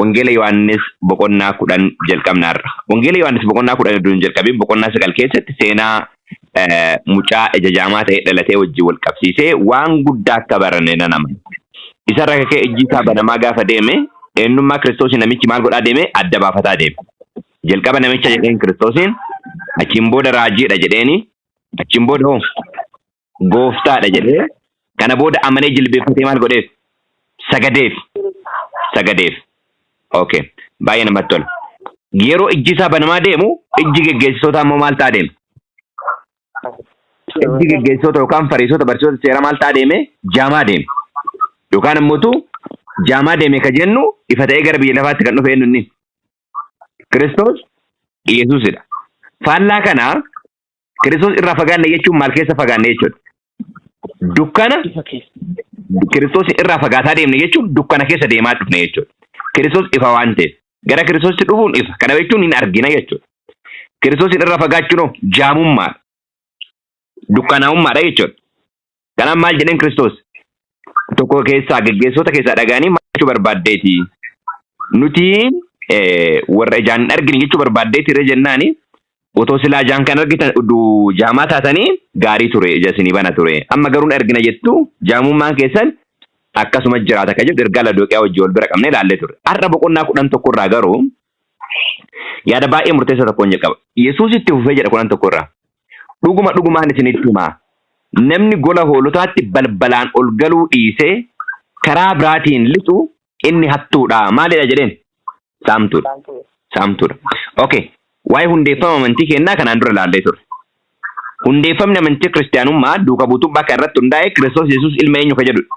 Wangeela Yohaannis boqonnaa 10 jalqabnaarra. Wangeela Yohaannis boqonnaa 10 duun jalqabee boqonnaa 9 keessatti seenaa mucaa ejajaamaa ta'e dhalatee wajjin wal qabsiisee waan guddaa akka barane nama. Isa irra ka'ee ijji isaa banamaa gaafa deeme eenyummaa Kiristoos namichi maal godhaa deeme adda baafataa deeme. Jalqaba namicha jedheen Kiristoosiin achiin booda raajiidha jedheeni achiin booda gooftaadha jedhee kana booda amanee jilbeeffatee maal godheef sagadeef. Okay, baay'ee namatti tola. Yeroo ijji isaa banamaa deemu ijji geggeessitoota ammoo maal ta'a deema? Ijji geggeessitoota yookaan fariisota barsiisota seera maal ta'a deeme? Jaamaa deeme. Yookaan ammoo jaamaa deeme ka jennu ifa ta'ee gara biyya lafaatti kan dhufe inni Kiristoos Yesuusidha. Faallaa kana Kiristoos irraa fagaanne jechuun maal keessa fagaanne jechuudha? Dukkana Kiristoos irraa fagaataa deemne jechuun dukkana keessa deemaa dhufne jechuudha. Kiristoos ifa waan ta'eef gara Kiristoositti dhufuun ifa. Kana jechuun hin argina jechuudha. Kiristoos irraa fagaachuun jaamummaadha. Dukkanaa'ummaadha jechuudha. Kanaaf maal jedheen Kiristoos tokko keessaa geggeessota keessaa dhagaanii maal jechuu barbaaddeeti? Nuti warra ijaan hin argine jechuu barbaaddeeti irra jennaani otoo silaa ijaan kan argitan jaamaa taatanii gaarii ture ija isinii bana ture. Amma garuu hin argina jettu jaamummaan keessan akkasuma jiraata kan jedhu ergaa Lodooqiyaa wajjin wal bira qabnee ilaallee ture. Har'a boqonnaa 11 irraa garuu yaada baay'ee murteessaa tokkoon jalqaba. Yesuus itti fufee jedha 11 irraa. Dhugumaan isinitti himaa. Namni gola hoolotaatti balbalaan ol galuu dhiisee karaa biraatiin lixu inni hattuudha. Maalidha jedheen? Saamtuudha. Okay. Waa'ee hundeeffama amantii kennaa kanaan dura ilaallee ture. Hundeeffamni amantii kiristaanummaa duuka buutummaa kan irratti hundaa'e Kiristoos Yesuus ilma eenyu ka jedhudha?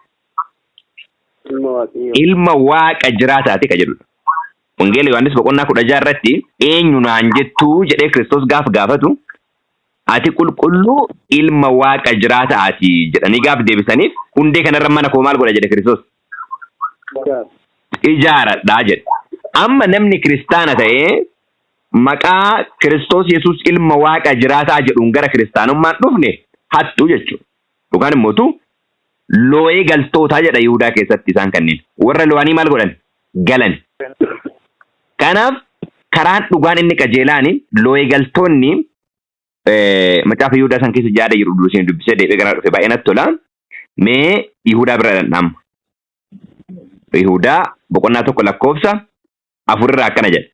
Ilma Waaqa jiraataati ka jedhudha. Wangeela Yohaannis boqonnaa 16 irratti eenyu naan jettuu jedhee Kiristoos gaafatu ati qulqulluu ilma Waaqa jiraataati jedhanii gaaf deebisaniif hundee kanarra mana koo maal godha jedhe Kiristoos? Ijaaradhaa jedhe. Amma namni kiristaana ta'ee maqaa Kiristoos Yesuus ilma Waaqa jiraataa jedhuun gara kiristaanummaan dhufne hattuu jechuudha. Yookaan immoo looyee galtootaa jedha Yihudaa keessatti isaan kanneen. Warra lo'anii maal godhan? Galan. Kanaaf karaan dhugaan inni qajeelaan looyee galtoonni macaafa Yihudaa san keessa jaada jiru durseen dubbisee deebi'ee gara dhufe baay'ee natti tola. Mee Yihudaa bira dhandhama. Yihudaa boqonnaa 1 lakkoofsa 4 irraa akkana jedha.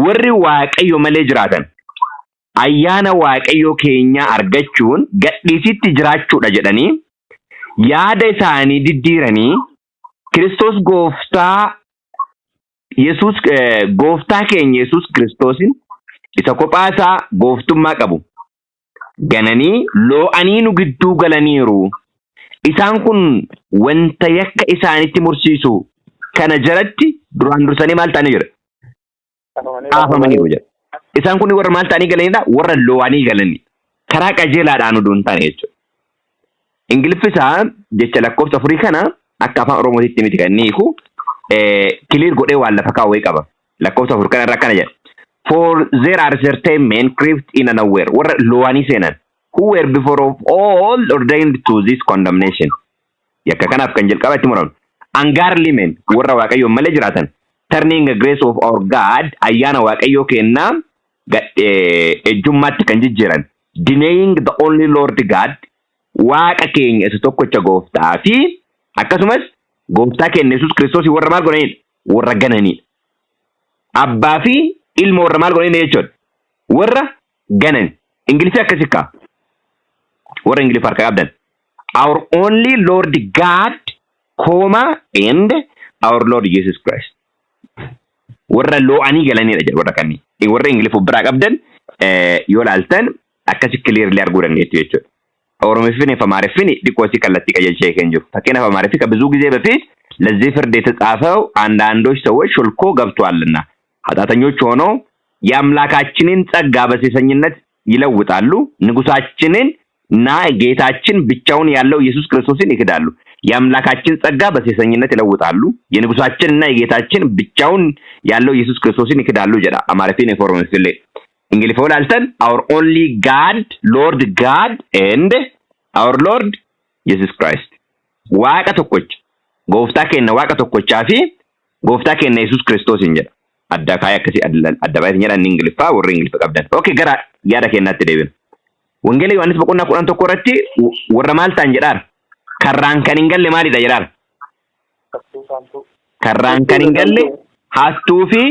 Warri Waaqayyo malee jiraatan ayyaana Waaqayyo keenyaa argachuun gadhiisitti jiraachuudha jedhanii yaada isaanii diddiiranii Kiristoos gooftaa keenya Yesuus Kiristoosin isa kophaasaa gooftummaa qabu gananii loo'anii nu gidduu galaniiru. Isaan kun wanta yakka isaanitti mursiisu kana jalatti duraan dursanii maal ta'anii jira? Dhaafamaniiru jedha. Isaan kun warra maal ta'anii galanidha? Warra loo'anii galanii. Karaa qajeelaadhaan oduun ta'an jechuudha. Ingiliffisaa jecha lakkoofsa 4 kana akka afaan Oromootitti miti kan hiiku kiliir godhee waan lafa kaawwee qaba. Lakkoofsa 4 kana irraa akkana jedha. For there are certain men crept in unaware. Warra loo'anii seenan. Who were before of all ordained to this condemnation. Yakka kanaaf kan jalqabatti muramu. Ungodly men warra Waaqayyo malee jiraatan. Turning the grace of our God ayyaana Waaqayyo kennaa ejjummaatti kan jijjiiran. Denying the only Lord God Waaqa keenya isa tokkocha gooftaa fi akkasumas gooftaa keenya Yesuus Kiristoos warra maal godhanidha? Warra gananidha. Abbaa fi ilma warra maal godhanidha jechuudha? Warra ganan. Ingiliffi akkasii kaa. Warra Ingiliffa harka qabdan. Our only Lord God, and our Lord Jesus Christ. Warra loo'anii galanidha jedhu warra kanneen. Warra Ingiliffa biraa qabdan yoo laaltan akkasi clearly arguu dandeettu jechuudha. Oromiffin Amaariffin xiqqoo si kallattii qajeelchee kan jiru. Fakkeenyaaf Amaariffi ብዙ ጊዜ በፊት ለዚህ ፍርድ የተጻፈው አንዳንዶች ሰዎች ሾልኮ ገብቷልና ኃጢአተኞች ሆነው የአምላካችንን ጸጋ በሴሰኝነት ይለውጣሉ ንጉሳችንን እና ጌታችን ብቻውን ያለው ኢየሱስ ክርስቶስን ይክዳሉ የአምላካችን ጸጋ በሴሰኝነት ይለውጣሉ የንጉሳችንና የጌታችን ብቻውን ያለው ኢየሱስ ክርስቶስን ይክዳሉ ጀዳ አማርፊን ኢንፎርሜሽን እንግሊዝ ፎላልተን our only God Lord God and our Lord Jesus Christ waaqa tokkocha gooftaa keenya waaqa tokkochaa fi Gooftaa keenya Yesuus Kiristoos hin jedha. Adda kaaya akkasii adda baay'ee hin jedhan Ingiliffaa warri Ingiliffa qabdan. Okay gara yaada keenyaatti deebina. Wangeelii Yohaannis boqonnaa 11 irratti warra maal ta'an jedhaan karraan kan hin galle maalidha jedhaan. Karraan kan hin galle haastuu fi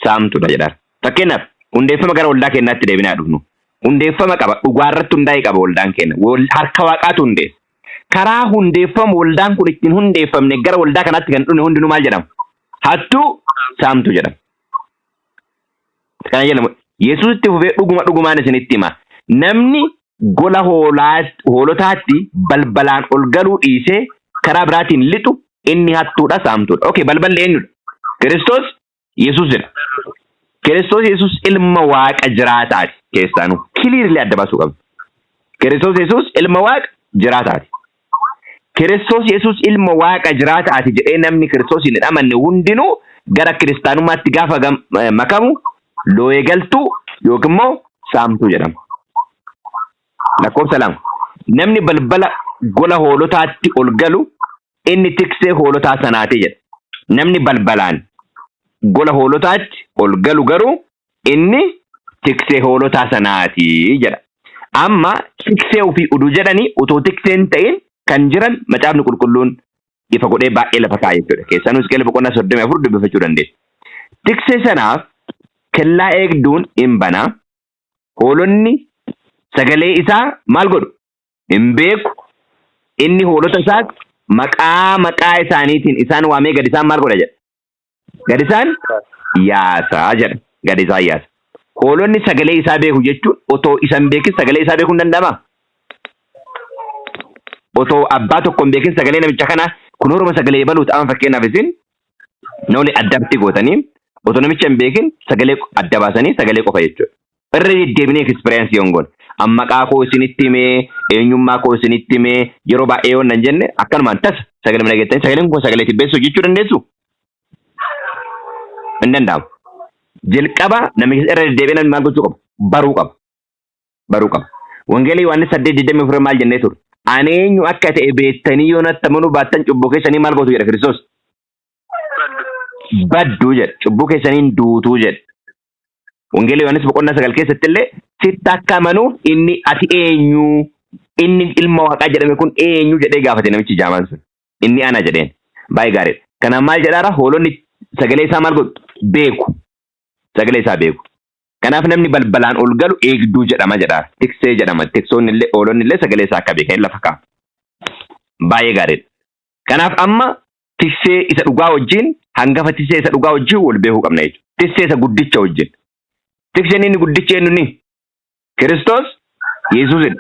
saamtuudha jedhaan. Fakkeenyaaf hundeeffama gara waldaa keenyaatti deebinaa dhufnu. Hundeeffama qaba dhugaarratti hundaa'e qaba waldaan keenya. Harka waaqaatu hundeessa. Karaa hundeeffama waldaan kun ittiin hundeeffamne gara waldaa kanaatti kan dhufne hundinuu maal jedhama? Hattuu saamtu jedhama. Kana jedhamu Yesuus itti fufee dhugumaan isinitti hima. Namni gola hoolotaatti balbalaan ol galuu dhiisee karaa biraatiin lixu inni hattuudha saamtuudha. Okay, balballi eenyudha? Kiristoos Yesuusidha. Kiristoos Yesuus ilma waaqa jiraataati keessaanuu. Kiliirlee adda baasuu qabna. Kiristoos Yesuus ilma waaqa jiraataati. Kiristoos Yesuus ilma waaqa jiraataati jedhee namni Kiristoosiin hin amanne hundinuu gara kiristaanummaatti gaafa makamu looyee galtuu yookiin immoo saamtuu jedhama. Lakkoofsa 2. Namni balbala gola hoolotaatti ol galu inni tiksee hoolotaa sanaati jedha. Namni balbalaan gola hoolotaatti ol galu garuu inni tiksee hoolotaa sanaati jedha. Amma tiksee ofii uduu jedhanii utoo tikseen ta'in kan jiran macaafni qulqulluun ifa godhee baay'ee lafa kaa'e jechuudha. Keessanuu Hisqeel boqonnaa 34 dubbifachuu dandeenya. Tiksee sanaaf kellaa eegduun hin banaa. Hoolonni sagalee isaa maal godhu? Hin beeku. Inni hoolota isaas maqaa isaaniitiin isaan waamee gad isaan maal godha jedha? Gad isaan yaasaa jedha. Gad isaan yaasa. Hoolonni sagalee isaa beeku jechuun otoo isan beekin sagalee isaa beekuu hin danda'amaa? Otoo abbaa tokko hin beekin sagalee namicha kanaa kun Oromoo sagalee baluu ta'an fakkeenyaaf isin namni addatti gootanii otoo namicha hin beekin sagalee adda baasanii sagalee qofa jechuudha. Irra deddeebinee eksperiyansii yoon amma maqaa koo isinitti himee eenyummaa koo isinitti himee yeroo baay'ee yoon nan jenne akkanumaan tasa sagalee mana geettanii sagaleen kun sagalee tibbeessuu jechuu dandeessu? Hin danda'amu. Jalqaba namicha irra deddeebiin maal gochuu qaba? Baruu qaba. Baruu qaba. Wangeelii Yohaannis 8:24 maal jennee ture? Ani eenyu akka ta'e beektanii yoo natti amanuu baattan cubbuu keessanii maal gootu jedha Kiristoos? Badduu jedha. Cubbuu keessaniin duutuu jedha. Wangeelii Yohaannis boqonnaa 9 keessatti illee sitti akka amanuuf inni ati eenyu? Inni ilma waaqaa jedhame kun eenyu jedhee gaafate namichi jaamaan sun. Inni ana jedheen. Baay'ee gaariidha. Kanaaf maal jedhaara? Hoolonni sagalee isaa maal godhu? Beeku. Sagalee isaa beeku. Kanaaf namni balbalaan ol galu eegduu jedhama jedha. Tiksee jedhama. Tiksoonni illee hoolonni illee sagalee isaa akka beekan lafa kaa'u. Baay'ee gaariidha. Kanaaf amma tiksee isa dhugaa wajjin hangafa tiksee isa dhugaa wajjin wal beekuu qabna jechuudha. Tiksee isa guddicha wajjin. Tikseen inni guddicha eenyuni? Kiristoos Yesuusidha.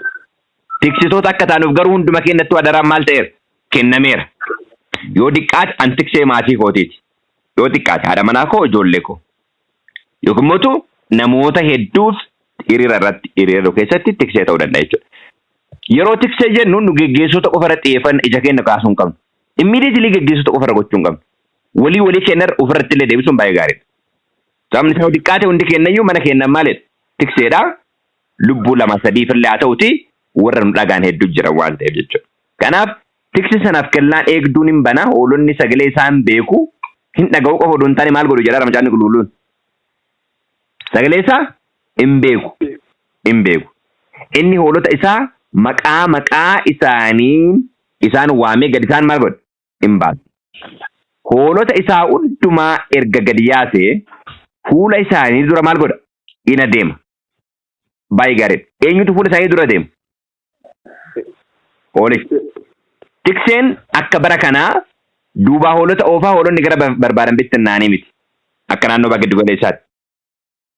Tiksitoota akka taanuuf garuu hunduma keenyatti wadaraan maal ta'eera? Kennameera. Yoo xiqqaate an tiksee maatii kootiiti. Yoo xiqqaate haadha manaa koo ijoollee koo. Yookiin immoo namoota hedduuf hiriira keessatti tiksee ta'uu danda'a jechuudha. Yeroo tiksee jennu nu geggeessota qofa irratti xiyyeeffannaa ija keenya kaasuu hin qabnu. Immediately geggeessota qofa irra gochuu hin qabnu. Walii keenya ofirratti illee deebisuun baay'ee gaariidha. Sababni isaa xiqqaate hundi keenyayyuu mana keenyaan maalidha? Tikseedha. Lubbuu 2-3 illee haa ta'uti warra nu dhagaan hedduu jiran waan ta'eef jechuudha. Kanaaf tiksee sanaaf kellaan eegduun hin banaa hoolonni sagalee isaan beeku hin dhaga'u qofa odoo hin taane maal godhu jedha macaafni qulqulluun. Sagalee isaa hin beeku. Hin beeku. Inni hoolota isaa maqaa isaanii isaan waamee gad isaan maal godha? Hin baasu. Hoolota isaa hundumaa erga gad yaasee fuula isaanii dura maal godha? Hin adeema. Baay'ee gaariidha. Eenyutu fuula isaanii dura adeema? Hoolichi. Tikseen akka bara kanaa duubaa hoolota oofaa hoolonni gara barbaadan bittinnaanii miti. Akka naannoo bakka giddu galeessaatti.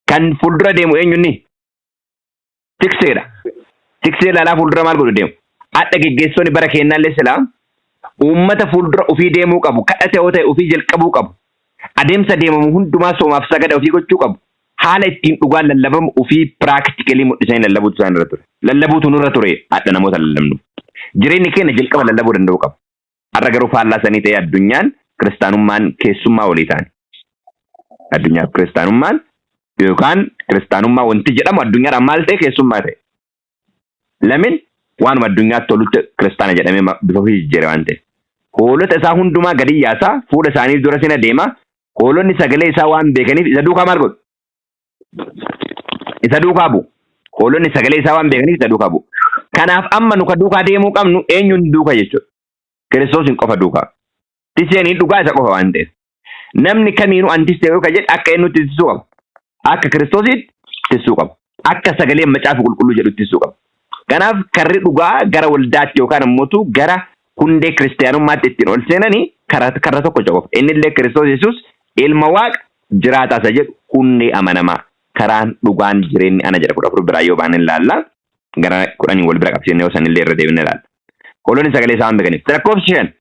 Kan fuuldura deemu eenyunni? Tikseedha. Tiksee laalaa fuuldura maal godhu deemu? Hadha geggeessonni bara kennaallee silaa uummata fuuldura ofii deemuu qabu. Kadhate yoo ta'e ofii jalqabuu qabu. Adeemsa deemamu hundumaa soomaaf sagada ofii gochuu qabu. Haala ittiin dhugaan lallabamu ofii piraaktikalii mul'isanii lallabuutu isaan irra ture. Lallabuutu nurra ture hadha namoota lallabnu. Jireenyi keenya jalqaba lallabuu danda'uu qabu. Har'a garuu faallaa ta'e addunyaan kiristaanummaan keessummaa walii ta'ani. Addunyaaf kiristaanummaan yookaan kiristaanummaa wanti jedhamu addunyaadhaan maal ta'e keessummaa ta'e. Lamin waanuma addunyaatti tolutti kiristaana jedhamee bifa ofii jijjiire waan ta'e. Hoolota isaa hundumaa gadi yaasaa fuula isaanii dura sina deema hoolonni sagalee isaa waan beekaniif isa duukaa maal godhu? Isa duukaa bu'u. Hoolonni sagalee isaa waan beekaniif isa duukaa bu'u. Kanaaf amma nu ka duukaa deemuu qabnu eenyuun duuka jechuudha. Kiristoosin qofa duukaa. Tiseenii dhugaa isa qofa waan ta'eef. Namni kamiinuu antis ta'e yoo ka jedhu akka eenyutti ittisuu qaba. Akka Kiristoositti ittisuu qaba. Akka sagalee macaafa qulqulluu jedhu ittisuu qaba. Kanaaf karri dhugaa gara waldaatti yookaan ammoo gara hundee kiristaanummaatti ittiin ol seenanii karra tokko qofa. Inni illee Kiristoos Yesuus ilma waaqa jiraataa isa jedhu hundee amanamaa. Karaan dhugaan jireenyi ana jedha 14 biraa yoo baanin ilaalla. Gara 10 wal bira qabsiisnee yoo sanillee irra deebinee ilaalla. Hoolonni sagalee isaa waan beekaniif. Lakkoofsi 5.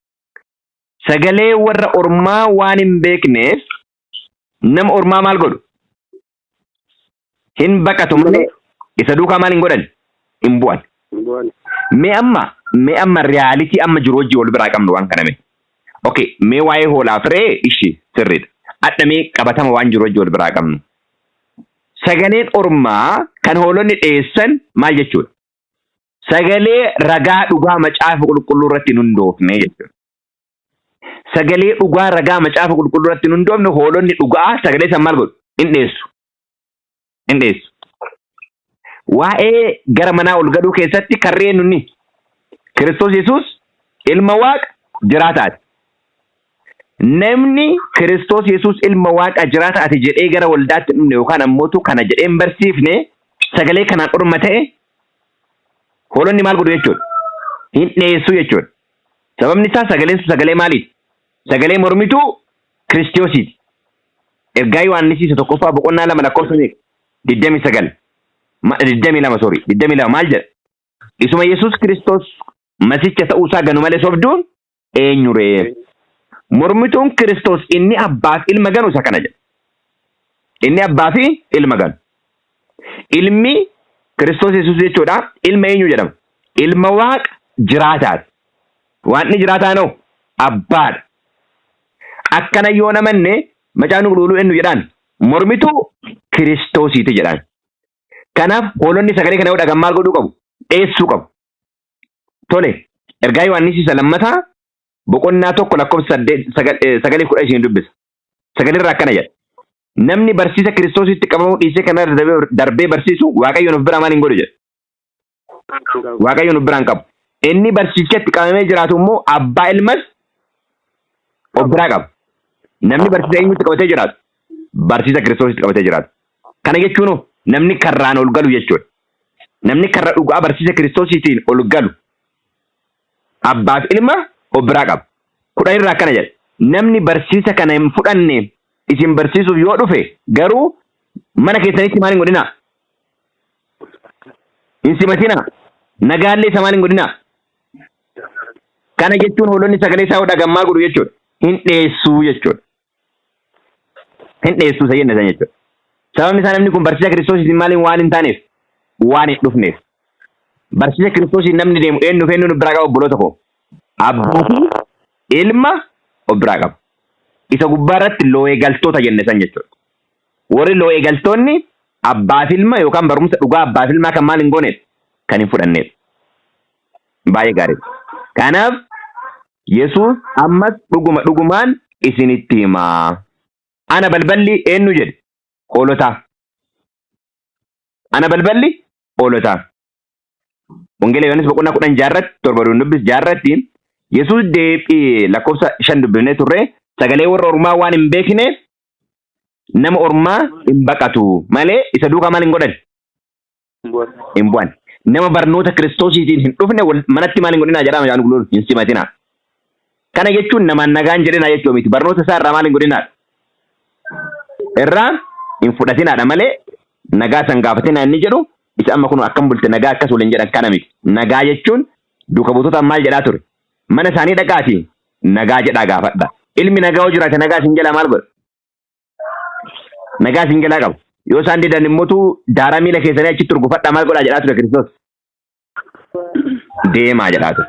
Sagalee warra ormaa waan hin beekneef nama ormaa maal godhu? Hin baqatu malee isa duukaa maal hin godhan? Hin bu'an. Mee amma reyaalitii amma jiru wajji wal biraa qabnu waan kana mee. Okay, mee waa'ee hoolaa firee ishii sirriidha. Adda mee qabatama waan jiru wajji wal biraa qabnu. Sagaleen ormaa kan hoolonni dhiyeessan maal jechuudha? Sagalee ragaa dhugaa macaafa qulqulluu irratti hundoofne jechuudha. Sagalee dhugaa ragaa macaafa qulqulluu irratti hundoofne hoolonni dhugaa sagalee san maal godhu? Hin dhiyeessu. Hin dhiyeessu. Waa'ee gara manaa ol gaduu keessatti karreen nunni Kiristoos Yesuus ilma waaqa jiraataati. Namni Kiristoos Yesuus ilma waaqa jiraataati jedhee gara waldaatti dhufne yookaan ammoo kana jedhee hin barsiifne sagalee kanaan orma ta'e hoolonni maal godhu jechuudha? Hin dhiyeessu jechuudha. Sababni isaa sagaleen sagalee maaliiti? Sagalee mormituu Kiristoosiiti. Ergaa Yohaannis 1:2 29. 22 maal jedha? Isuma Yesuus Kiristoos masicha ta'uusaa ganu malee sobduun eenyu ree? Mormituun Kiristoos inni abbaaf ilma ganu isa kana jedha. Inni abbaa fi ilma ganu. Ilmi Kiristoos Yesuus jechuudha. Ilma eenyu jedhama? Ilma waaqa jiraataati. Waan inni jiraataa noo abbaadha. Akkana yoo namanne macaan qulqulluu eenyu jedhaan? Mormituu Kiristoosiiti jedhaan. Kanaaf hoolonni sagalee kana yoo dhagan maal godhuu qabu? Dhiyeessuu qabu. Tole, ergaa Yohaannis 2 boqonnaa 1 lakkoofsa 9 dubbisa. Sagalee irraa akkana jedha. Namni barsiisa Kiristoositti qabamuu dhiisee kana darbee barsiisu Waaqayyoon of biraa maal hin godhu jedha. Waaqayyoon of biraan qabu. Inni barsiichatti qabamee jiraatu immoo abbaa ilmas of biraa qaba. Namni barsiisa eenyutti qabatee jiraatu? Barsiisa Kiristoositti qabatee jiraatu. Kana jechuun namni karraan ol galu jechuudha. Namni karra dhugaa barsiisa Kiristoositiin ol galu abbaaf ilma of biraa qaba. 10 irraa akkana jedha. Namni barsiisa kana hin fudhanne isin barsiisuuf yoo dhufe garuu mana keessanitti maal hin godhinaa? Hin simatinaa. Nagaallee isa maal hin godhinaa? Kana jechuun hoolonni sagalee isaa dhagan maal godhu jechuudha? Hin dhiyeessuu jechuudha. Hin dhiyeessuu isa jenna jechuudha. Sababni isaa namni kun barsiisa Kiristoosiin maaliin waan hin taaneef waan hin dhufneef. Barsiisa Kiristoosiin namni deemu eenyu biraa qaba obboloota koo. Abbaa fi ilma of biraa qaba. Isa gubbaa irratti loo'ee galtoota jenne san jechuudha. Warri loo'ee galtoonni abbaa fi ilma yookaan barumsa dhugaa abbaa fi ilmaa kan maal hin gooneef kan hin fudhanneef. Baay'ee gaariidha. Kanaaf Yesuus ammas dhugumaan isinitti himaa. Ana balballi eenyu jedhe? Hoolotaa. Ana balballi hoolotaa. Wangeela Yohaannis boqonnaa 10 torba dubbis 6 Yesuus deebii lakkoofsa 5 dubbifnee turre sagalee warra ormaa waan hin beekneef nama ormaa hin baqatu malee isa duukaa maal hin godhan? Hin bu'an. Nama barnoota Kiristoosiitiin hin dhufne manatti maal hin godhinaa jedhama jaan guluun hin simatinaa. Kana jechuun namaan nagaan jedhinaa jechuu miti. Barnoota isaa irraa maal hin godhinaa? Irraa hin fudhatinaadha malee nagaa san gaafatinaa inni jedhu isa amma kun akkam bulte nagaa akkas waliin jedhan kana miti. Nagaa jechuun duuka buutotaan maal jedhaa ture? Mana isaanii dhaqaati nagaa jedhaa gaafadha. Ilmi nagaa hoo jiraate nagaa isin jalaa maal godha? Nagaa isin jalaa qabu. Yoo isaan didan immoo daaraa miila keessanii achitti urgufadhaa maal godhaa jedhaa ture Kiristoos? Deemaa jedhaa ture.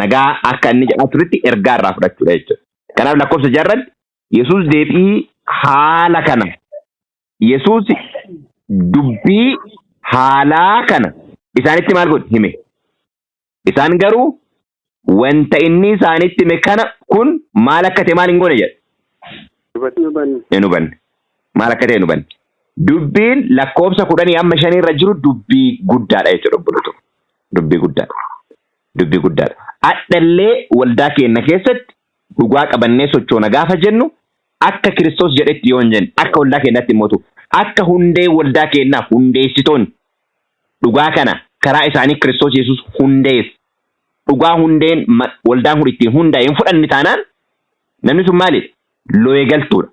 Nagaa akka inni jedhaa turetti ergaa irraa fudhachuudha jechuudha. Kanaaf lakkoofsa 6 Yesuus deebii haala kana. Yesuus dubbii haalaa kana isaanitti maal godhe hime. Isaan garuu wanta inni isaanitti hime kana kun maal akka ta'e maal hin goone jedha. Enuban. Maal akka ta'e enuban. Dubbiin lakkoofsa 10 amma 5 irra jiru dubbii guddaadha jechuudha obboloota. Dubbii guddaadha. Dubbii guddaadha. Adhallee waldaa keenya keessatti dhugaa qabannee sochoona gaafa jennu akka Kiristoos jedhetti yoo hin jenne akka waldaa keenyaatti mootu akka hundee waldaa keenyaa hundeessitoon dhugaa kana karaa isaanii Kiristoos Yesuus hundees dhugaa hundeen waldaan kun ittiin hundaa'een fudhanni taanaan namni sun maali? Looyee galtuudha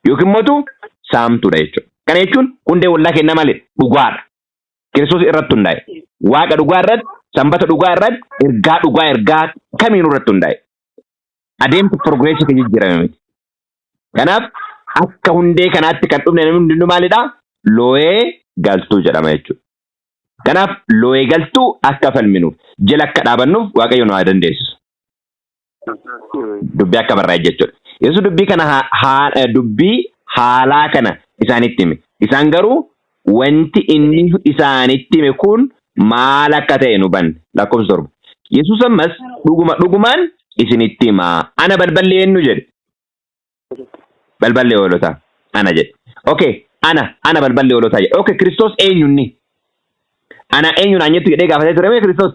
yookiin mootu saamtuudha jechuudha. Kana jechuun hundee waldaa keenyaa maali? Dhugaadha. Kiristoos irratti hundaa'e. Waaqa dhugaa irratti, sanbata dhugaa irratti, ergaa kamiinuu irratti hundaa'e. Adeemsa progresii kan jijjiirame miti. Kanaaf akka hundee kanaatti kan dhufne namni hundinuu maalidha? Looyee galtuu jedhama jechuudha. Kanaaf looyee galtuu akka falminuuf jala akka dhaabannuuf Waaqayyo nu haa dandeessisu. Dubbii akka barraa'e jechuudha. Yesuus dubbii kana dubbii haalaa kana isaanitti hime. Isaan garuu wanti inni isaanitti hime kun maal akka ta'e nu hubanne. Lakkoofsa 7. Yesuus ammas dhugumaan isinitti himaa. Ana balballi eenyu jedhe? Balballi hoolotaa. Ana jedhe. Okay, ana balballi hoolotaa jedhe. Okay, Kiristoos eenyunni? Ana eenyu naan jettu jedhee gaafatee ture mee Kiristoos?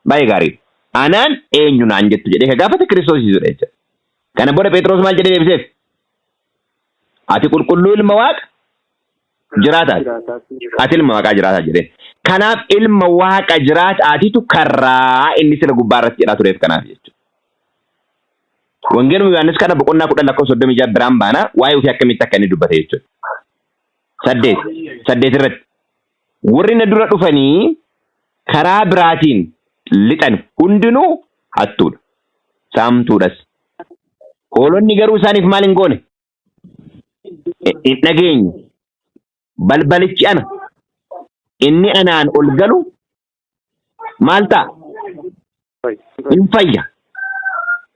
Baay'ee gaarii. Anaan eenyu naan jettu jedhee gaafate Kiristoos jechuudha jechuudha. Kana booda Phexros maal jedhee deebiseef? Ati qulqulluu ilma Waaqa jiraataati. Ati ilma Waaqaa jiraataa jedhee. Kanaaf ilma Waaqa jiraataatitu karraa inni sila gubbaa irratti jedhaa tureef kanaaf jechuudha. Wangeeluma Yohaannis kana boqonnaa 10:36 biraan baana waa'ee ofii akkamitti akka inni dubbate jechuudha. 8 irratti. Warri na dura dhufanii karaa biraatiin lixan hundinuu hattuudha. Saamtuudhas. Hoolonni garuu isaaniif maal hin goone? Hin dhageenye. Balbalichi ana. Inni anaan ol galu maal ta'a? Hin fayya.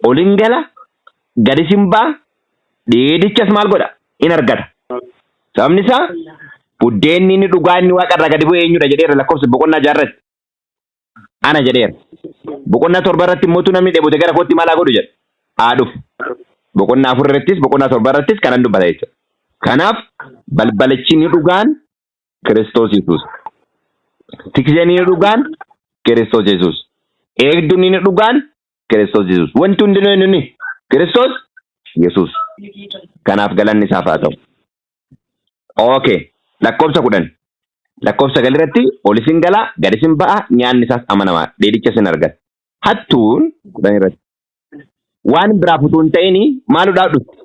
Ol hin gala. Gadi hin ba'a. Dheedichas maal godha? In argata. Sababni isaa buddeenni inni dhugaa inni Waaqa irraa gadi bu'e eenyudha jedheera lakkoofsa boqonnaa 6 irratti. Ana jedheera. Boqonnaa 7 irratti immoo namni dheebote gara kootti maal haa godhu jedha? Haa dhufu. Boqonnaa 4 irrattis boqonnaa 7 irrattis kanan dubbata jechuudha. Kanaaf balbalichi inni dhugaan Kiristoos Yesuus. Tikseen inni dhugaan Kiristoos Yesuus. Eegduun inni dhugaan Kiristoos Yesuus. Wanti hundinuu inni Kiristoos Yesuus. Kanaaf galanni isaaf haa ta'u. Okay. Lakkoofsa 10. Lakkoofsa 9 irratti olis hin gala, gadis hin ba'a, nyaanni isaas amanamaa. Dheedichas hin argata. Hattuun 10 irratti. Waan biraaf utuu hin ta'in maaluudhaaf dhufti?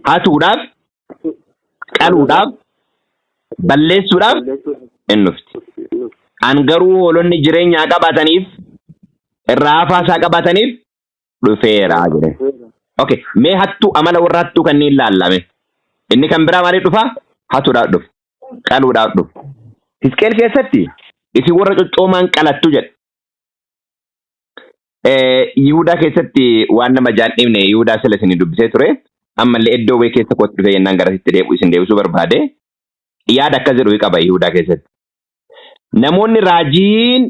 Hatuudhaaf, qaluudhaaf, balleessuudhaaf hin dhufti. An garuu hoolonni jireenyaa qabaataniif, irraa hafaasaa qabaataniif dhufeera jedhe. Okay. Mee hattuu amala warra hattuu kanneen ilaallame. Inni kan biraa maaliif dhufa? Hatuudhaaf dhufu. Qaluudhaaf dhufu. Hisqeel keessatti isin warra coccoomaan qalattu jedha. Yihudaa keessatti waan nama jaallifne Yihudaa sila isin dubbisee ture. Ammallee iddoo wayii keessa kootti dhufe yennaan garasitti isin deebisuu barbaade. Yaada akkas jedhu qaba Yihudaa keessatti. Namoonni raajiin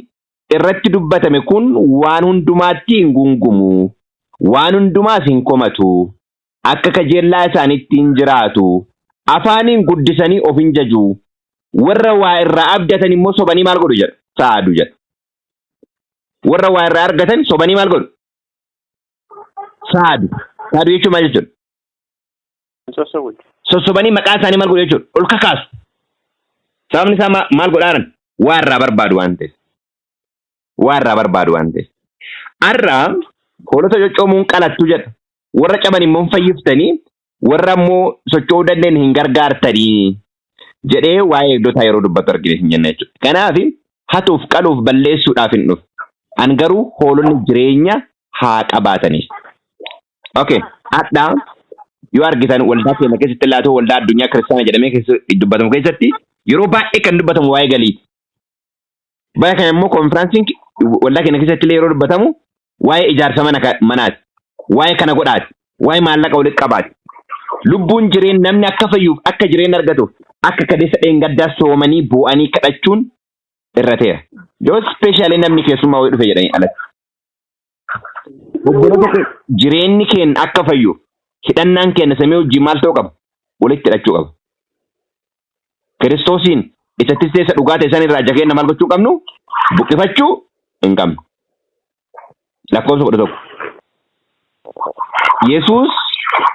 irratti dubbatame kun waan hundumaatti hin gungumu. Waan hundumaas hin komatu. Akka kajeellaa isaaniitti hin jiraatu. Afaaniin guddisanii of hin jaju. Warra waa irraa abdatan immoo sobanii maal godhu jedha? Saadu jedha. Warra waa irraa argatan sobanii maal godhu? Saadu. Saadu jechuun maal jechuudha? Sossobanii maqaa isaanii maal godhu jechuudha? Ol kakaasu. Sababni isaa maal godhaaran? Waa irraa barbaadu waan ta'eef. Waa irraa barbaadu waan ta'eef. Har'a hoolota coccoomuun qalattu jedha. Warra caban immoo fayyiftanii warra immoo socho'uu dandeenye hin gargaartanii jedhee waa'ee eegdotaa yeroo dubbatu argine hin jenne jechuudha. Kanaaf hatuuf qaluuf balleessuudhaaf hin dhufu. An garuu hoolonni jireenya haa qabaatanii. Okay. Hadhaa yoo argitan waldaa keenya keessatti laatoo waldaa addunyaa kiristaana jedhamee dubbatamu keessatti yeroo baay'ee kan dubbatamu waa'ee galiiti. Baay'ee kan immoo konfiraansiin waldaa keenya keessatti illee yeroo dubbatamu waa'ee ijaarsa manaati. Waa'ee kana godhaati. Waa'ee maallaqa walitti qabaati. Lubbuun jireenya namni akka fayyuuf akka jireenya argatuuf akka kadeessa dheengaddaa soomanii bu'anii kadhachuun irra ta'eera. Yoo ispeeshaalee namni keessummaa wayii dhufe jedhanii alatti. Obboloota kee jireenyi keenya akka fayyu hidhannaan keenya samii wajjin maal ta'uu qaba? Walitti hidhachuu qaba. Kiristoosiin isatti seessa dhugaa ta'e san irraa jakeenya maal gochuu qabnu? Buqqifachuu hin qabnu. Lakkoofsa 11. Yesuus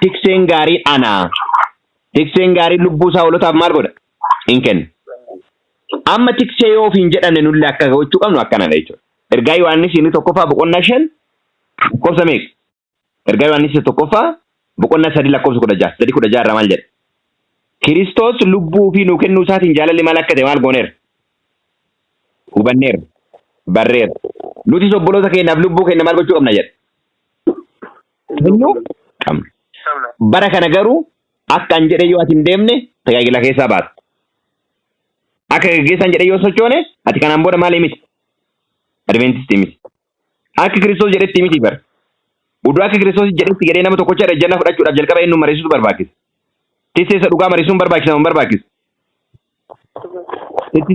tikseen gaarii anaa. Tikseen gaarii lubbuu isaa hoolotaaf maal godha? Hin kenna. Amma tiksee yoo ofiin jedhamne nullee akka gochuu qabnu akkanadha jechuudha. Ergaa Yohaannis inni tokkoffaa boqonnaa 5 lakkoofsa meeqa? Ergaa Yohaannis tokkoffaa boqonnaa 3 lakkoofsa 16. 3:16 irraa maal jedha? Kiristoos lubbuu ofii nuu kennuu isaatiin jaalalli maal akka ta'e maal gooneera? Hubanneera. Barreera. Nuti obboloota keenyaaf lubbuu keenya maal gochuu qabna jedha? Kennuu qabna. Bara kana garuu akka an jedhe yoo ati hin deemne tajaajila keessaa baata. Akka gaggeessan jedhe yoo sochoone ati kanaan booda maal miti? Adventistii miti. Akka Kiristoos jedhetti miti bara. Utuu akka Kiristoos jedhetti jedhee nama tokkocha irra fudhachuudhaaf jalqaba eenyuun mariisuutu barbaachisa. Tisseessa dhugaa mariisuun barbaachisa moo barbaachisa?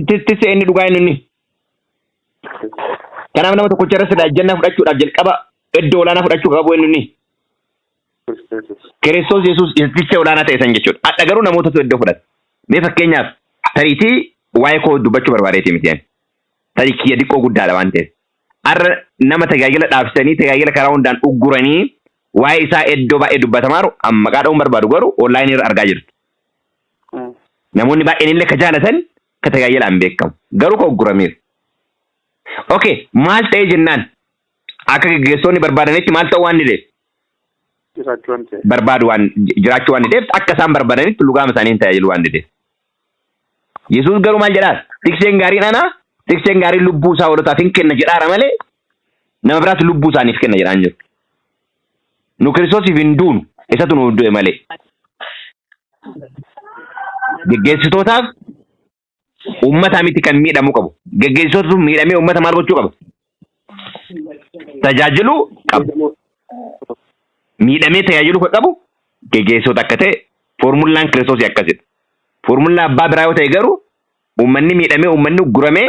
Tissee inni dhugaa inni. Kanaaf nama tokkocha irra fudhachuudhaaf jalqaba iddoo olaanaa fudhachuu qabu inni. Kiristoos Yesuus tissee olaanaa ta'e san jechuudha. Adda garuu namootatu iddoo fudhata. Mee fakkeenyaaf tariitii waa'ee koo dubbachuu barbaadeeti miti yani. Tarii kiyya xiqqoo guddaadha waan ta'eef. Har'a nama tajaajila dhaabsanii tajaajila karaa hundaan ugguranii waa'ee isaa iddoo baay'ee dubbatamaaru amma qaada'uun barbaadu garuu onlaayinii irra argaa jirtu. Namoonni baay'een illee ka jaalatan ka tajaajilaan beekamu. Garuu ka uggurameeru. Okay, maal ta'ee jennaan akka gaggeessonni barbaadanitti maal ta'uu waan dhibeef? Barbaadu waan jiraachuu waan dhibeef akka isaan barbaadanitti lugaama isaanii tajaajilu waan dhibeef. Yesuus garuu maal jedhaa? Tikseen gaariin anaa, tikseen gaariin lubbuu isaa hoolotaaf hin kenna jedhaara malee nama biraatti lubbuu isaaniif kenna jedhaan jiru. Nu Kiristoosiif hin duunu isatu nu du'e malee. Geggeessitootaaf uummata miti kan miidhamuu qabu. Geggeessitootatu miidhamee uummata maal gochuu qaba? Tajaajiluu qabu. Miidhamee tajaajiluu kan qabu geggeessitoota akka ta'e foormulaan Kiristoosii akkasidha. Foormulaa abbaa biraa yoo ta'e garuu uummanni miidhamee uummanni guramee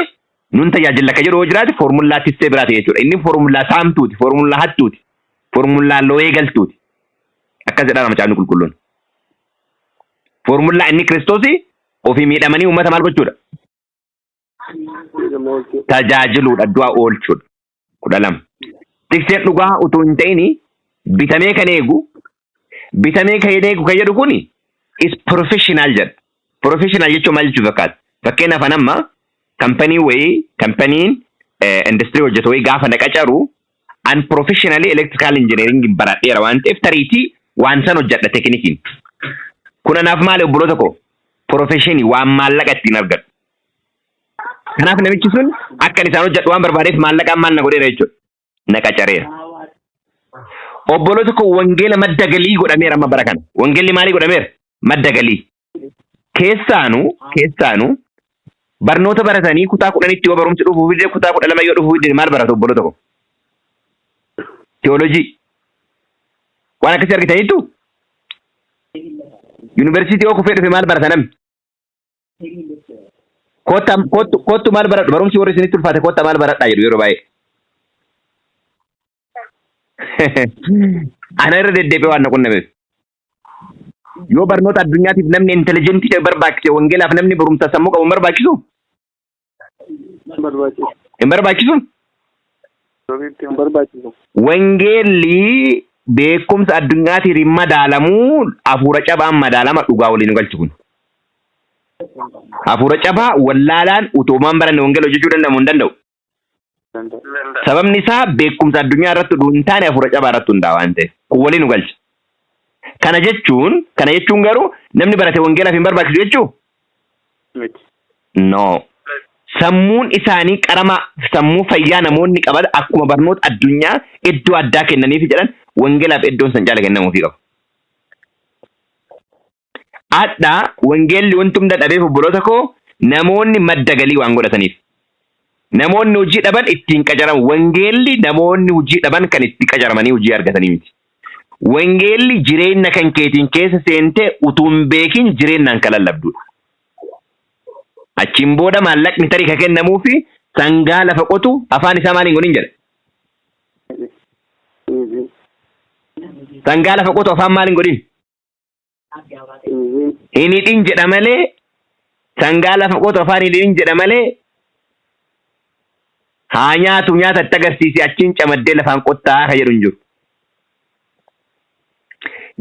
nun tajaajila akka jedhu yoo jiraate foormulaa tissee biraati jechuudha. Inni foormulaa saamtuuti, foormulaa hattuuti, foormulaa looyee galtuuti. Akkas jedhaa macaafni qulqulluun. Foormulaa inni Kiristoosii ofii miidhamanii uummata maal gochuudha? Tajaajiluudha, du'aa oolchuudha. 12. Tikseen dhugaa utuu hin ta'in bitamee kan eegu kan jedhu kuni is professional jedha. Professional jechuun maal jechuu fakkaata? Fakkeenyaaf amma kampaniin industirii hojjetu wayii gaafa na qacaru an professionally electrical engineering baradheera waan ta'eef tariitii waan san hojjedha teknikiin. Kun anaaf maali obboloota koo? Professionii waan maallaqa ittiin argadhu. Kanaaf namichi sun akka isaan hojjedhu waan barbaadeef maallaqaan maal na godheera jechuudha. Na qacareera. Obboloota koo wangeela madda galii godhameera amma bara kana. Wangeelli maalii godhameera? Madda galii. Keessaanuu barnoota baratanii kutaa 10tti yoo barumsi dhufuuf illee kutaa 12 yoo dhufuuf illee maal baratu obboloota koo? Teoloojii. Waan akkasii argitaniittu? Yuunivarsiitii yoo kufee dhufe maal barata namni? Kottu maal baradhu? Barumsi warri isinitti ulfaate kotta maal baradhaa jedhu yeroo baay'ee. Ana irra deddeebi'ee waan na qunnameef. Yoo barnoota addunyaatiif namni intelijentii ta'e barbaachise wangeelaaf namni barumsa sammuu qabu barbaachisu? Hin barbaachisu? Wangeelli beekumsa addunyaatiin madaalamuu hafuura cabaan madaalama dhugaa waliin galchu kun. Hafuura cabaa wallaalaan utoomaan baranne wangeela hojjechuu danda'u hin danda'u. Sababni isaa beekumsa addunyaa irratti hin taane hafuura cabaa irratti hundaa'a waan ta'eef kun waliin nu galcha. Kana jechuun garuu namni barate wangeelaaf hin barbaachisu jechuu? No. Sammuun isaanii qarama sammuu fayyaa namoonni qaban akkuma barnoota addunyaa iddoo addaa kennaniif jedhan wangeelaaf iddoon san caala kennamuufii qabu. Adda wangeelli wantum dadhabeef obboloota koo namoonni madda galii waan godhataniif. Namoonni hojii dhaban ittiin qacaramu. Wangeelli namoonni hojii dhaban kan itti qacaramanii hojii argatanii miti. Wangeelli jireenya kan keetiin keessa seentee utuu hin beekin jireenyaan kan lallabdudha. Achiin booda maallaqni tarii kan kennamuufi sangaa lafa qotu afaan isaa maaliin godhin jedha? Sangaa lafa qotu afaan maal hin godhin. Hin hidhin jedha malee sangaa lafa qotu afaan hin hidhin jedha malee haa nyaatu nyaata itti agarsiisi achiin camaddee lafaan qottaa ka jedhu hin jiru.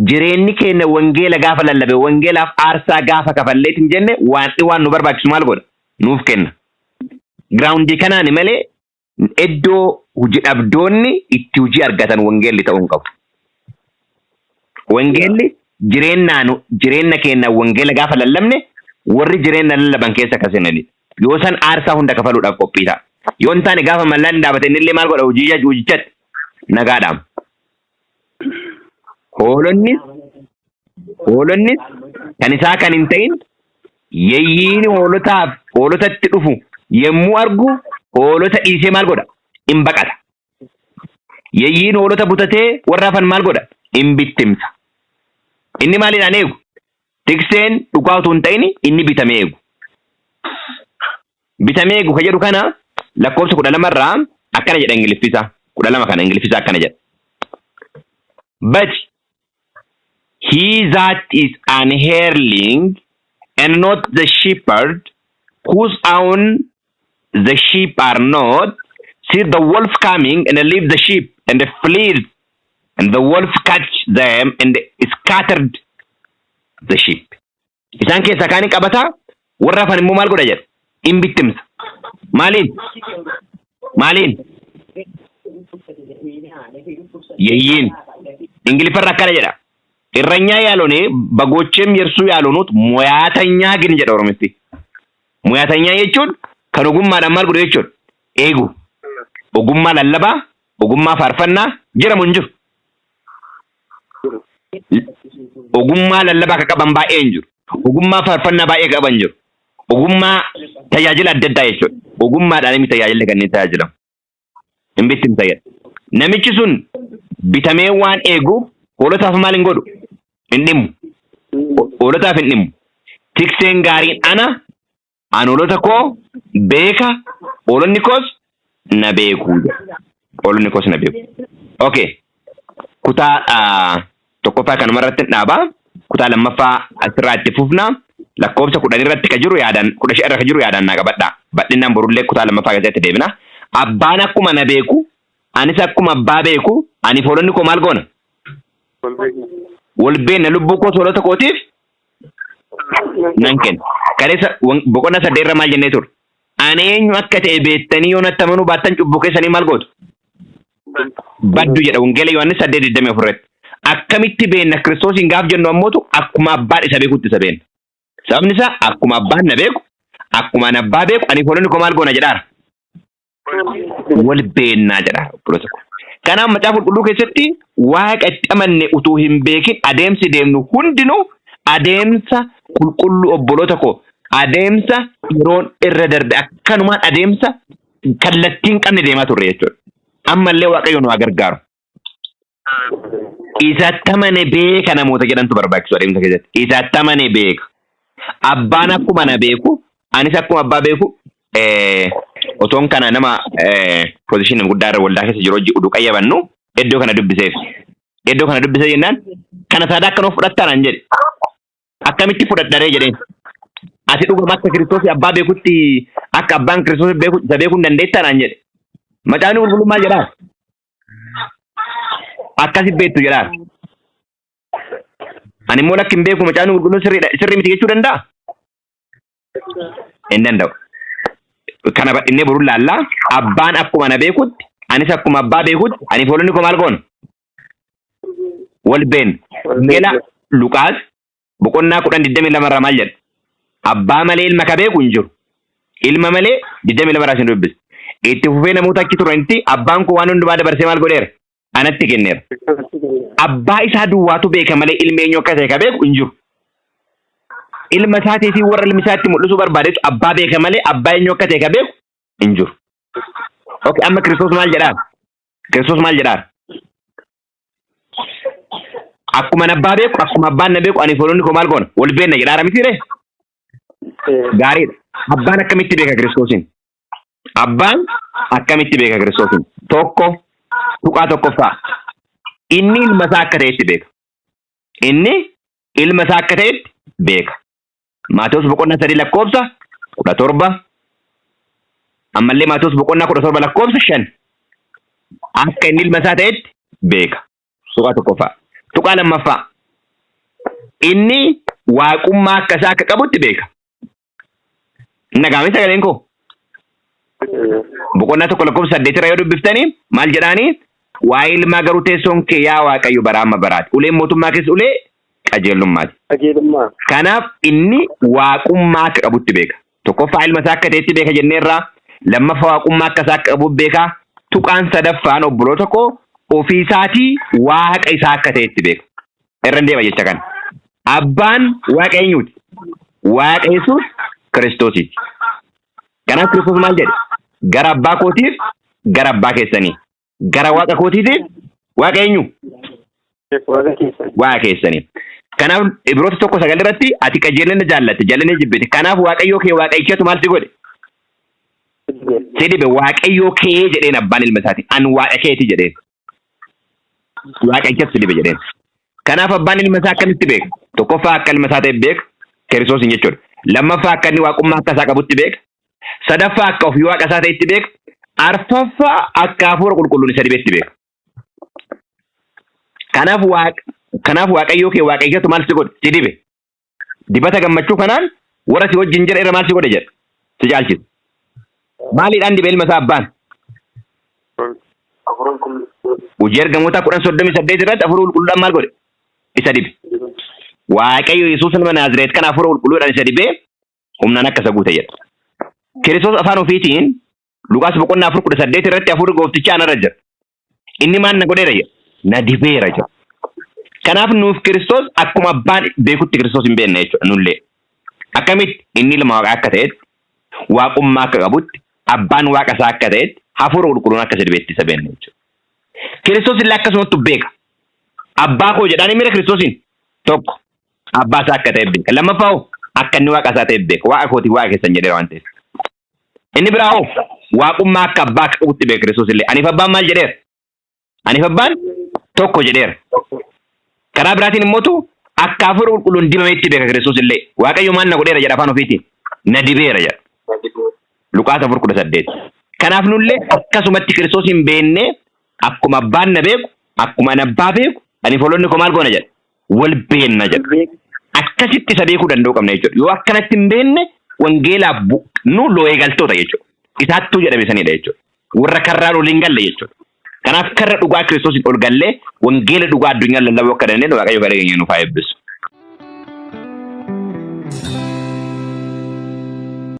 Jireenyi keenya wangeela gaafa lallabe wangeelaaf aarsaa gaafa kafalleet hin jenne waan nu barbaachisu maal godha nuuf kenna. Giraawundii kanaan malee iddoo hojii dhabdoonni itti hojii argatan wangeelli ta'uu hin qabu. Wangeelli jireenya keenya wangeela gaafa lallabne warri jireenya lallaban keessa akkasiin yoo san aarsaa hunda kafaluudhaaf qophii ta'a. Yoo hin taane gaafa mallaan dhaabate illee maal godha hojichatti nagaadhaam. Hoolonnis kan isaa kan hin ta'in yayyiin hoolotatti dhufu yemmuu argu hoolota dhiisee maal godha hin baqata. Yayyiin hoolota butatee warra hafan maal godha hin bittimsa. Inni maaliidhaan eegu tikseen dhugaa utuu hin ta'in inni bitamee eegu. Bitamee eegu ka jedhu kana lakkoofsa 12 irraa akkana jedha Ingiliffisa 12 kana Ingiliffisa akkana jedha. But he that is an hireling and not the shepherd, whose own the sheep are not, see the wolf coming and leave the sheep and flees, and the wolf catch them and scattered the sheep. Isaan keessa kaanii qabata warra hafan immoo maal godha jedha hin bittimsa. Maaliin? Yayyiin Ingiliffarra akkana jedha. Irranyaa yaalonee bagocheem yersuu yaalonuut moyaatanyaa gin jedha Oromitti. Moyaatanyaa jechuun kan ogummaadhaan maal godhu jechuudha. Eegu. Ogummaa lallabaa, ogummaa faarfannaa jiramu hin jiru. Ogummaa lallabaa ka qaban baay'ee hin jiru. Ogummaa faarfannaa baay'ee qaban jiru. Ogummaa tajaajila adda addaa jechuudha. Ogummaadhaan inni tajaajila kanneen tajaajilamu. Hin bittimsa jedha. Namichi sun bitamee waan eeguuf hoolotaaf maal hin godhu? Hin dhimmu. Hoolotaaf hin dhimmu. Tikseen gaariin an hoolota koo beeka, hoolonni koos na beeku. Hoolonni koos na beeku. Okay. Kutaa tokkoffaa kanuma irratti dhaabaa. Kutaa lammaffaa asirraa itti fufnaa. Lakkoofsa 10 irratti ka jiru yaadaan 15 irra ka jiru yaadaan naa qabadhaa. Bal'inaan borullee kutaa lammaffaa keessatti deebina. Abbaan akkuma na beeku, anis akkuma abbaa beeku, ani hoolonni koo maal goona? Wal beekna lubbuu koo hoolota kootiif nan kenna. Kareessa boqonnaa 8 irra maal jennee ture? Ani eenyu akka ta'e beektanii yoo natti amanuu baattan cubbuu keessanii maal gootu? Baddu jedha Wangeela Yohaannis 8:24 irratti. Akkamitti beekna Kiristoosiin gaaf jennu ammootu akkuma abbaan isa beekutti isa beekna. Sababni isaa akkuma abbaan na beeku, akkuma an abbaa beeku, ani hoolonni koo maal goona jedhaara? Wal beennaa jedha. Kanaaf macaafa qulqulluu keessatti waaqa itti amanne utuu hin beekin adeemsi deemnu hundinuu adeemsa qulqulluu obboloota koo adeemsa yeroon irra darbe akkanumaan adeemsa kallattiin qabne deemaa turre jechuudha. Ammallee waaqayyo nu haa gargaaru. Isatti amane beeka namoota jedhantu barbaachisu adeemsa keessatti. Isatti amane beeka. Abbaan akkuma na beeku, anis akkuma abbaa beeku. Otoon kana nama position guddaa irra waldaa keessa jiru hojii uduu qayyabannu iddoo kana dubbiseef. Iddoo kana dubbisee jennaan kana sadaa akka nuuf fudhattaan jedhe. Akkamitti fudhadharee jedheen. Ati dhuguma akka Kiristoos abbaa beekutti akka abbaan Kiristoos beeku isa beekuu hin dandeettaan jedhe. Macaafni qulqulluun maal jedhaa? Akkasi beektu jedhaa. Ani immoo lakki hin beeku macaafni qulqulluun sirrii miti jechuu danda'a? Hin danda'u. Kana badhinnee boruu laallaa abbaan akkuma na beekutti anis akkuma abbaa beekutti ani hoolonni koo maal goona? Wal beekna. Wangeela Luqaas boqonnaa 10:22 irraa maal jedha? Abbaa malee ilma ka beeku hin jiru. Ilma malee 22 irraa isin dubbisa. Itti fufee namoota achi turanitti abbaan koo waan hundumaa dabarsee maal godheera? Anatti kenneera. Abbaa isaa duwwaatu beeka malee ilmi eenyu akka ta'e ka beeku hin jiru. Ilma isaatii fi warra ilmi isaatti mul'isuu barbaadetu abbaa beeka malee abbaa eenyu akka ta'e ka beeku hin jiru. Okay, amma Kiristoos maal jedhaa? Kiristoos maal jedhaa? Akkuma abbaa beeku, akkuma abbaan na beeku, ani hoolonni koo maal goona? Wal beekna jedhaa miti ree? Gaariidha. Abbaan akkamitti beeka Kiristoosiin? Abbaan akkamitti beeka Kiristoosiin? Tokko tuqaa tokkoffaa. inni ilma isaa akka ta'etti beeka. Inni ilma isaa akka ta'etti beeka. Maatewos boqonnaa 3 lakkoofsa 17. Ammallee Maatewos boqonnaa 17 lakkoofsa 5. Akka inni ilma isaa ta'etti beeka. Tuqaa tokkoffaa. Tuqaa lammaffaa. Inni waaqummaa akka isaa akka qabutti beeka. Nagaame sagaleen koo. Boqonnaa 1 lakkoofsa 8 irra yoo dubbiftanii maal jedhaanii? Waa'ee ilmaa garuu teessoon kee yaa Waaqayyo bara amma baraati. Uleen mootummaa keessa ulee qajeelummaati. Qajeelummaa. Kanaaf inni waaqummaa akka qabutti beeka. Tokkoffaa ilma isaa akka ta'etti beeka jenneerraa. Lammaffaa waaqummaa akka isaa akka qabutti beeka. Tuqaan sadaffaan obboloota koo ofii isaatii waaqa isaa akka ta'etti beeka. Irra deema jecha kana. Abbaan waaqa eenyuuti? Waaqa Yesuus Kiristoosiiti. Kanaaf Kiristoos maal jedhe? Gara abbaa kootiif gara abbaa keessanii. Gara waaqa kootiitiif waaqa eenyu? Waaqa keessanii. Kanaaf Ibroota 1:9 irratti ati qajeelina jaallatte jal'inee jibbite. Kanaaf waaqayyoo kee waaqayyichatu maal si godhe? Si dibe waaqayyoo kee jedheen abbaan ilma isaati. An waaqa keeti jedheen. Waaqayyichatu si dibe jedheen. Kanaaf abbaan ilma isaa akkamitti beeka? Tokkoffaa akka ilma isaa ta'e beeka. Kiristoosiin jechuudha. Lammaffaa akka inni waaqummaa akka isaa qabutti beeka. Sadaffaa akka ofii waaqa isaa ta'etti beeka. Arfaffaa akka hafuura qulqulluun isa dibetti beeka. Kanaaf waaqayyoo kee waaqayyichatu maal si godhe? Si dibe. Dibata gammachuu kanaan warra si wajjin jira irra maal si godhe jedha? Si caalchisa. Maaliidhaan dibe ilma isaa abbaan? Hojii ergamoota 10:38 irratti hafuura qulqulluudhaan maal godhe? Isa dibe. Waaqayyo Yesuus ilma Naazreet kana hafuura qulqulluudhaan isa dibee humnaan akka isa guute jedha. Kiristoos afaan ofiitiin Luqaas boqonnaa 4:18 irratti hafuurri gooftichaa anarra jira. Inni maal na godheera jedha? Na dibeera jedha. Kanaaf nuuf Kiristoos akkuma abbaan beekutti Kiristoos hin beekne jechuudha nullee. Akkamitti inni ilma waaqa akka ta'etti, waaqummaa akka qabutti, abbaan waaqa isaa akka ta'etti, hafuura qulqulluun akka isa dibeetti isa beekne jechuudha. Kiristoos illee akkasumatti beeka. Abbaa koo jedhaan mira Kiristoosiin tokko abbaa isaa akka ta'e beeka. Lammaffaa akka inni waaqa isaa ta'e beeka. Waaqa kootii waaqa keessan jedheera waan ta'eef. Inni biraa waaqummaa akka abbaa akka qabutti beeka Kiristoos illee. Aniif abbaan maal jedheera? Aniif abbaan tokko jedheera. Karaa biraatiin immoo akka hafuura qulqulluun dibameetti beeka Kiristoos illee. Waaqayyo maal na godheera jedha afaan ofiitiin? Na dibeera jedha. Luqaas 4:18. Kanaaf nullee akkasumatti Kiristoos hin beekne akkuma abbaan na beeku, akkuma ani abbaa beeku, ani folonni koo maal goona jedha? Wal beenna jedha. Akkasitti isa beekuu danda'uu qabna jechuudha. Yoo akkanatti hin beekne wangeelaaf nu looyee galtoota jechuudha. Isaattuu jedhame sanidha jechuudha. Warra karraan waliin galle jechuudha. Kanaaf karra dhugaa Kiristoosiin ol gallee wangeela dhugaa addunyaa lallabuu akka dandeenyu Waaqayyo gara keenya nuuf haa eebbisu.